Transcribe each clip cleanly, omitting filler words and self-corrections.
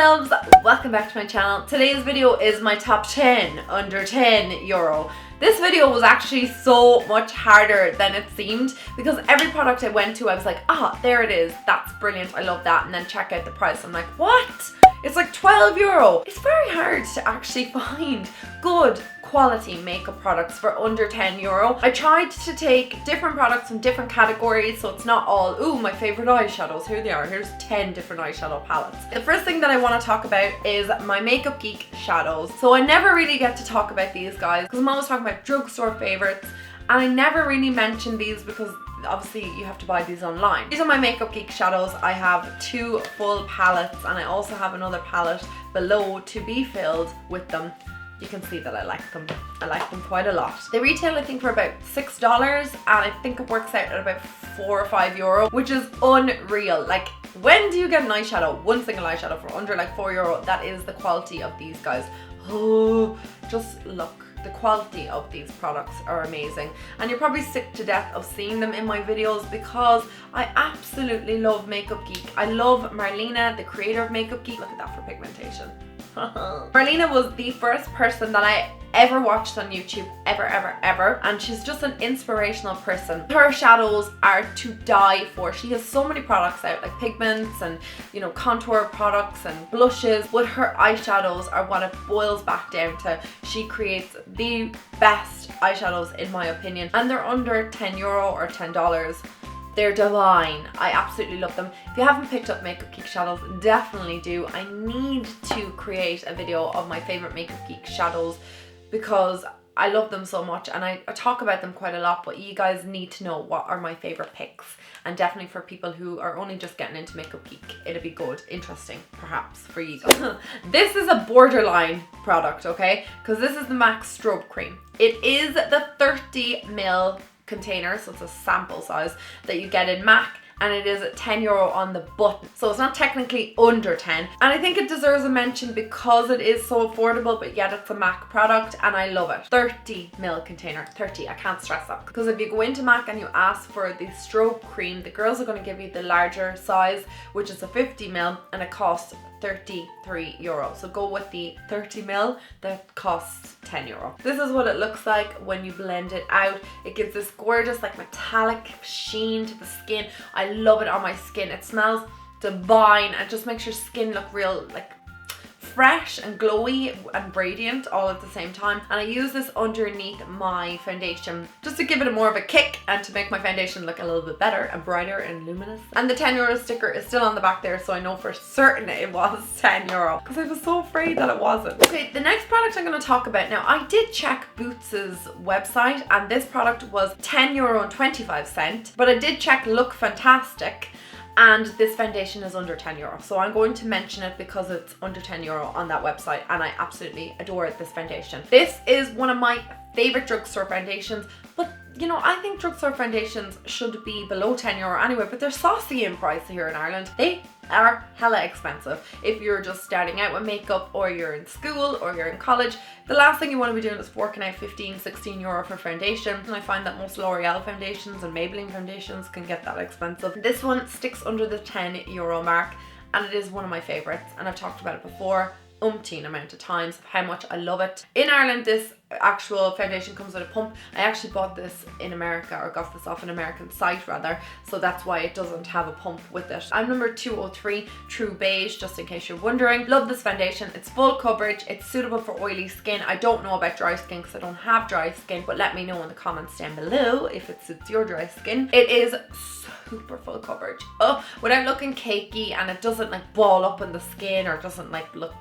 loves, welcome back to my channel. Today's video is my top 10 under €10. This video was actually so much harder than it seemed because every product I went to I was like, there it is, that's brilliant, I love that, and then check out the price, I'm like, what? It's like €12. It's very hard to actually find good quality makeup products for under €10. I tried to take different products from different categories, so it's not all, ooh, my favorite eyeshadows, here they are, here's 10 different eyeshadow palettes. The first thing that I want to talk about is my Makeup Geek shadows. So I never really get to talk about these guys because I'm always talking about drugstore favorites, and I never really mention these because obviously you have to buy these online. These are my Makeup Geek shadows. I have 2 full palettes and I also have another palette below to be filled with them. You can see that I like them. I like them quite a lot. They retail I think for about $6 and I think it works out at about €4 or €5, which is unreal. Like, when do you get an eyeshadow, one single eyeshadow for under like €4? That is the quality of these guys. Oh, just look. The quality of these products are amazing, and you're probably sick to death of seeing them in my videos because I absolutely love Makeup Geek. I love Marlena, the creator of Makeup Geek. Look at that for pigmentation. Marlena was the first person that I ever watched on YouTube, ever, and she's just an inspirational person. Her shadows are to die for. She has so many products out, like pigments and, you know, contour products and blushes, but her eyeshadows are what it boils back down to. She creates the best eyeshadows in my opinion, and they're under €10 or $10. They're divine. I absolutely love them. If you haven't picked up Makeup Geek shadows, definitely do. I need to create a video of my favorite Makeup Geek shadows because I love them so much, and I talk about them quite a lot, but you guys need to know what are my favorite picks, and definitely for people who are only just getting into Makeup Geek, it'll be good, interesting perhaps for you guys. This is a borderline product, okay, because this is the MAC strobe cream. It is the 30ml container, so it's a sample size that you get in MAC, and it is at €10 on the button, so it's not technically under 10, and I think it deserves a mention because it is so affordable, but yet it's a MAC product and I love it. 30ml container, 30, I can't stress that, because if you go into MAC and you ask for the strobe cream, the girls are going to give you the larger size, which is a 50ml, and it costs €33. So go with the 30ml that costs €10. This is what it looks like when you blend it out. It gives this gorgeous like metallic sheen to the skin. I love it on my skin. It smells divine and just makes your skin look real like fresh and glowy and radiant all at the same time. And I use this underneath my foundation just to give it more of a kick and to make my foundation look a little bit better and brighter and luminous. And the €10 sticker is still on the back there, so I know for certain it was €10 because I was so afraid that it wasn't. Okay, the next product I'm going to talk about now, I did check Boots's website and this product was €10.25, but I did check Look Fantastic, and this foundation is under €10, so I'm going to mention it because it's under €10 on that website, and I absolutely adore this foundation. This is one of my favorite drugstore foundations, but you know, I think drugstore foundations should be below €10 anyway, but they're saucy in price here in Ireland. They are hella expensive. If you're just starting out with makeup, or you're in school, or you're in college, the last thing you want to be doing is forking out €15, €16 for foundation, and I find that most L'Oreal foundations and Maybelline foundations can get that expensive. This one sticks under the €10 mark, and it is one of my favorites, and I've talked about it before umpteen amount of times of how much I love it. In Ireland, this actual foundation comes with a pump. I actually bought this in America, or got this off an American site rather, so that's why it doesn't have a pump with it. I'm number 203, True Beige, just in case you're wondering. Love this foundation. It's full coverage. It's suitable for oily skin. I don't know about dry skin because I don't have dry skin, but let me know in the comments down below if it suits your dry skin. It is super full coverage. Oh, without looking cakey, and it doesn't like ball up in the skin or doesn't like look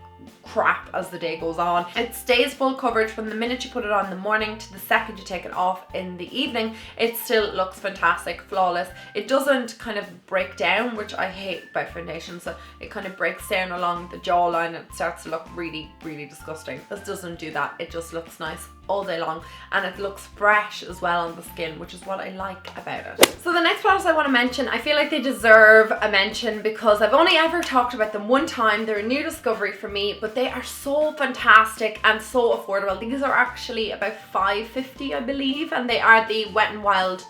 crap as the day goes on. It stays full coverage from the minute you put it on in the morning to the second you take it off in the evening. It still looks fantastic, flawless. It doesn't kind of break down, which I hate about foundation, so it kind of breaks down along the jawline and it starts to look really, really disgusting. This doesn't do that. It just looks nice all day long, and it looks fresh as well on the skin, which is what I like about it. So the next products I want to mention, I feel like they deserve a mention because I've only ever talked about them one time. They're a new discovery for me, but they are so fantastic and so affordable. These are actually about $5.50 I believe, and they are the Wet n Wild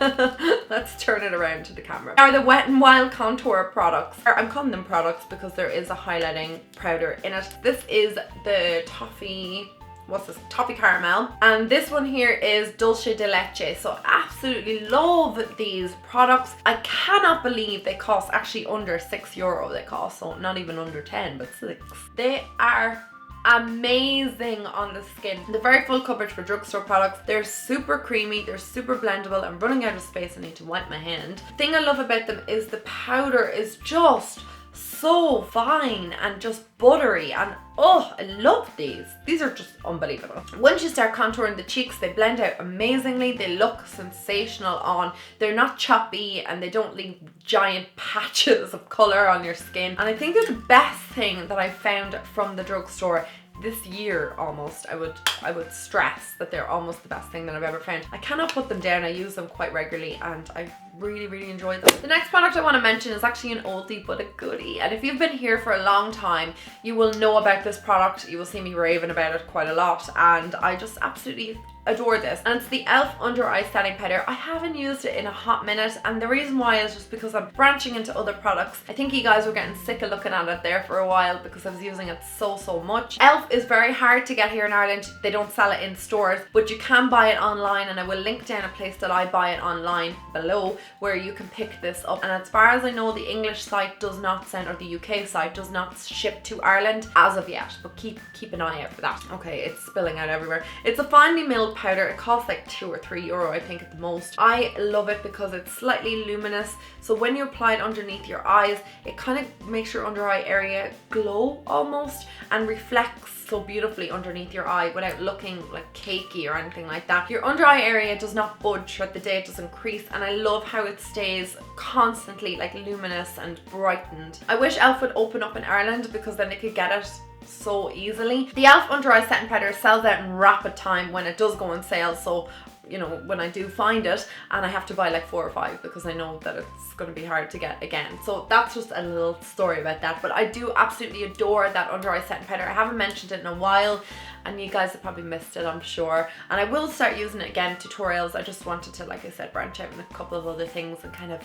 Let's turn it around to the camera. Are the Wet n Wild contour products. I'm calling them products because there is a highlighting powder in it. This is the toffee, what's this? Toffee caramel. And this one here is dulce de leche. So absolutely love these products. I cannot believe they cost actually under €6 they cost. So not even under 10, but 6. They are amazing on the skin. The very full coverage for drugstore products. They're super creamy, they're super blendable. I'm running out of space, I need to wipe my hand. The thing I love about them is the powder is just so fine and just buttery, and oh, I love these. These are just unbelievable. Once you start contouring the cheeks, they blend out amazingly. They look sensational on. They're not choppy and they don't leave giant patches of color on your skin. And I think they're the best thing that I found from the drugstore this year almost. I would stress that they're almost the best thing that I've ever found. I cannot put them down. I use them quite regularly and I really enjoy them. The next product I want to mention is actually an oldie but a goodie, and if you've been here for a long time you will know about this product. You will see me raving about it quite a lot, and I just absolutely adore this, and it's the e.l.f. under eye setting powder. I haven't used it in a hot minute, and the reason why is just because I'm branching into other products. I think you guys were getting sick of looking at it there for a while because I was using it so much. e.l.f. is very hard to get here in Ireland. They don't sell it in stores, but you can buy it online, and I will link down a place that I buy it online below where you can pick this up. And as far as I know, the English site does not send, or the UK site does not ship to Ireland as of yet, but keep an eye out for that. Okay, it's spilling out everywhere. It's a finely milled powder. It costs like €2 or €3 I think at the most. I love it because it's slightly luminous, so when you apply it underneath your eyes it kind of makes your under eye area glow almost and reflects so beautifully underneath your eye without looking like cakey or anything like that. Your under eye area does not budge throughout the day, it doesn't crease, and I love how it stays constantly like luminous and brightened. I wish e.l.f. would open up in Ireland because then they could get it so easily. The e.l.f. under eye setting powder sells out in rapid time when it does go on sale, so you know, when I do find it, and I have to buy like 4 or 5 because I know that it's going to be hard to get again. So that's just a little story about that, but I do absolutely adore that under eye setting powder. I haven't mentioned it in a while and you guys have probably missed it, I'm sure, and I will start using it again in tutorials. I just wanted to, like I said, branch out in a couple of other things and kind of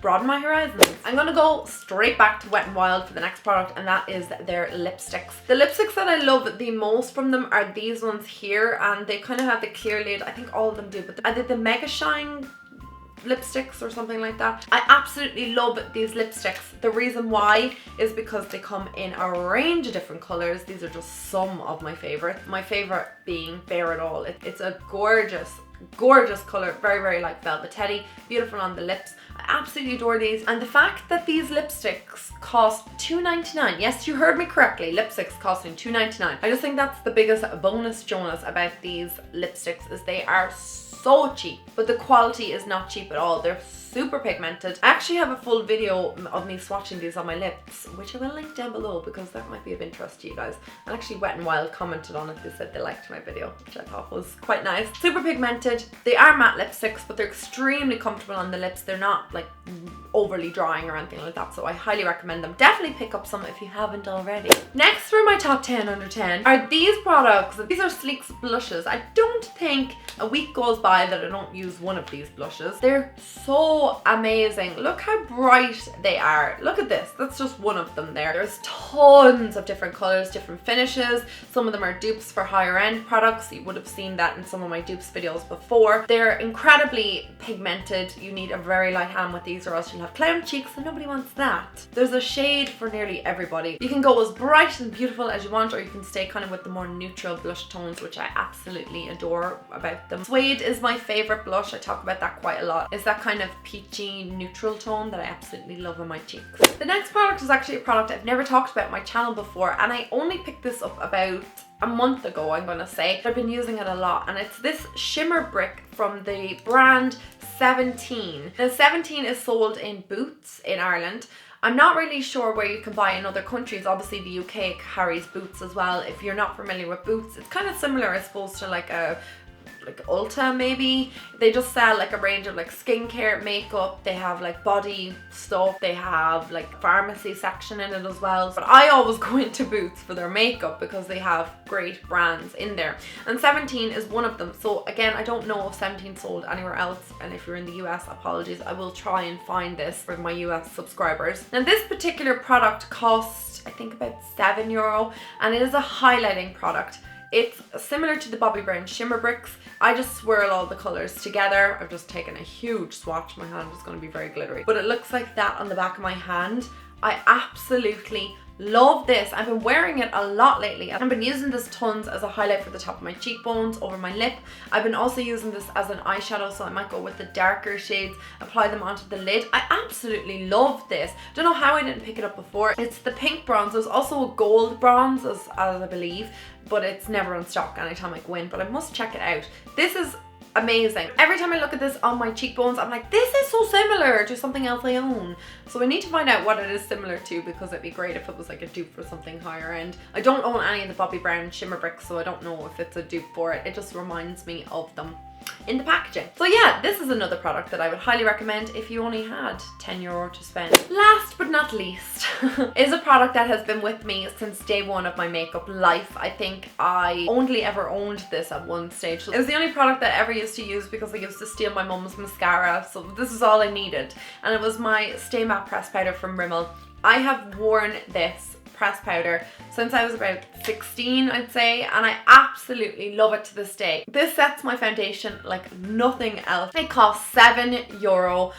broaden my horizons. I'm gonna go straight back to Wet n Wild for the next product, and that is their lipsticks. The lipsticks that I love the most from them are these ones here, and they kind of have the clear lid. I think all of them do, but I did the Mega Shine lipsticks or something like that. I absolutely love these lipsticks. The reason why is because they come in a range of different colors. These are just some of my favorites. My favorite being Bare It All. It's a gorgeous color, very like velvety, beautiful on the lips. I absolutely adore these, and the fact that these lipsticks cost $2.99. Yes, you heard me correctly, lipsticks costing $2.99. I just think that's the biggest bonus Jonas about these lipsticks is they are so cheap, but the quality is not cheap at all. They're super pigmented. I actually have a full video of me swatching these on my lips, which I will link down below because that might be of interest to you guys. And actually Wet n Wild commented on it. They said they liked my video, which I thought was quite nice. Super pigmented. They are matte lipsticks, but they're extremely comfortable on the lips. They're not like overly drying or anything like that, so I highly recommend them. Definitely pick up some if you haven't already. Next for my top 10 under 10 are these products. These are Sleek's blushes. I don't think a week goes by that I don't use one of these blushes. They're so amazing. Look how bright they are. Look at this. That's just one of them there. There's tons of different colors, different finishes. Some of them are dupes for higher end products. You would have seen that in some of my dupes videos before. They're incredibly pigmented. You need a very light hand with these or else you'll have clown cheeks and nobody wants that. There's a shade for nearly everybody. You can go as bright and beautiful as you want, or you can stay kind of with the more neutral blush tones, which I absolutely adore about them. Suede is my favorite blush. I talk about that quite a lot. It's that kind of peachy neutral tone that I absolutely love on my cheeks. The next product is actually a product I've never talked about on my channel before, and I only picked this up about a month ago, I'm gonna say. I've been using it a lot, and it's this shimmer brick from the brand 17. Now 17 is sold in Boots in Ireland. I'm not really sure where you can buy in other countries. Obviously the UK carries Boots as well. If you're not familiar with Boots, it's kind of similar I suppose to like a like Ulta maybe. They just sell like a range of like skincare, makeup, they have like body stuff, they have like pharmacy section in it as well. But I always go into Boots for their makeup because they have great brands in there. And 17 is one of them. So again, I don't know if 17 sold anywhere else, and if you're in the US, apologies, I will try and find this for my US subscribers. Now this particular product cost I think about €7, and it is a highlighting product. It's similar to the Bobbi Brown Shimmer Bricks. I just swirl all the colors together. I've just taken a huge swatch. My hand is going to be very glittery. But it looks like that on the back of my hand. I absolutely love this. I've been wearing it a lot lately. I've been using this tons as a highlight for the top of my cheekbones, over my lip. I've been also using this as an eyeshadow, so I might go with the darker shades, apply them onto the lid. I absolutely love this. Don't know how I didn't pick it up before. It's the pink bronze. There's also a gold bronze as I believe, but it's never in stock anytime I go in, but I must check it out. This is amazing. Every time I look at this on my cheekbones, I'm like, this is so similar to something else I own. So I need to find out what it is similar to, because it'd be great if it was like a dupe for something higher end. I don't own any of the Bobbi Brown Shimmer Bricks, so I don't know if it's a dupe for it. It just reminds me of them in the packaging. So yeah, this is another product that I would highly recommend if you only had €10 to spend. Last but not least is a product that has been with me since day one of my makeup life. I think I only ever owned this at one stage. It was the only product that I ever used to use because I used to steal my mum's mascara, so this is all I needed. And it was my Stay Matte Press Powder from Rimmel. I have worn this press powder since I was about 16, I'd say, and I absolutely love it to this day. This sets my foundation like nothing else. It costs €7,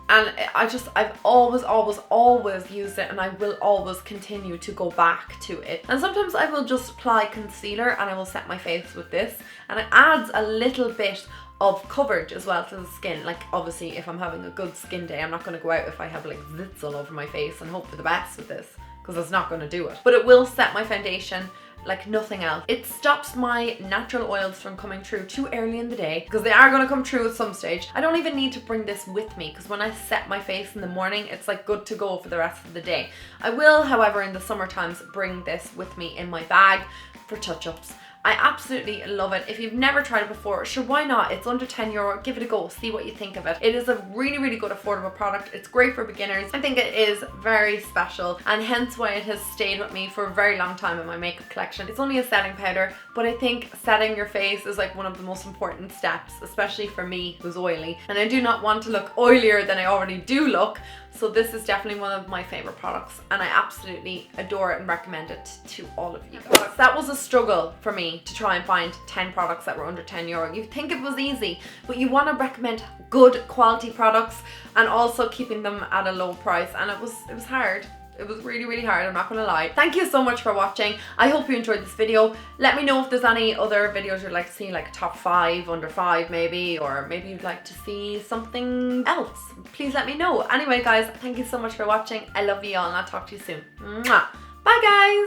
and I've always used it, and I will always continue to go back to it. And sometimes I will just apply concealer and I will set my face with this, and it adds a little bit of coverage as well to the skin. Like obviously if I'm having a good skin day, I'm not going to go out if I have like zits all over my face and hope for the best with this, because it's not going to do it. But it will set my foundation like nothing else. It stops my natural oils from coming through too early in the day, because they are going to come through at some stage. I don't even need to bring this with me, because when I set my face in the morning, it's like good to go for the rest of the day. I will, however, in the summer times bring this with me in my bag for touch-ups. I absolutely love it. If you've never tried it before, sure, why not? It's under €10. Give it a go. See what you think of it. It is a really, really good affordable product. It's great for beginners. I think it is very special, and hence why it has stayed with me for a very long time in my makeup collection. It's only a setting powder, but I think setting your face is like one of the most important steps, especially for me who's oily. And I do not want to look oilier than I already do look. So this is definitely one of my favorite products, and I absolutely adore it and recommend it to all of you guys. That was a struggle for me to try and find 10 products that were under €10. You'd think it was easy, but you want to recommend good quality products and also keeping them at a low price, and it was hard. It was really, really hard, I'm not gonna lie. Thank you so much for watching. I hope you enjoyed this video. Let me know if there's any other videos you'd like to see, like top 5, under 5 maybe, or maybe you'd like to see something else. Please let me know. Anyway guys, thank you so much for watching. I love you all, and I'll talk to you soon. Mwah. Bye guys!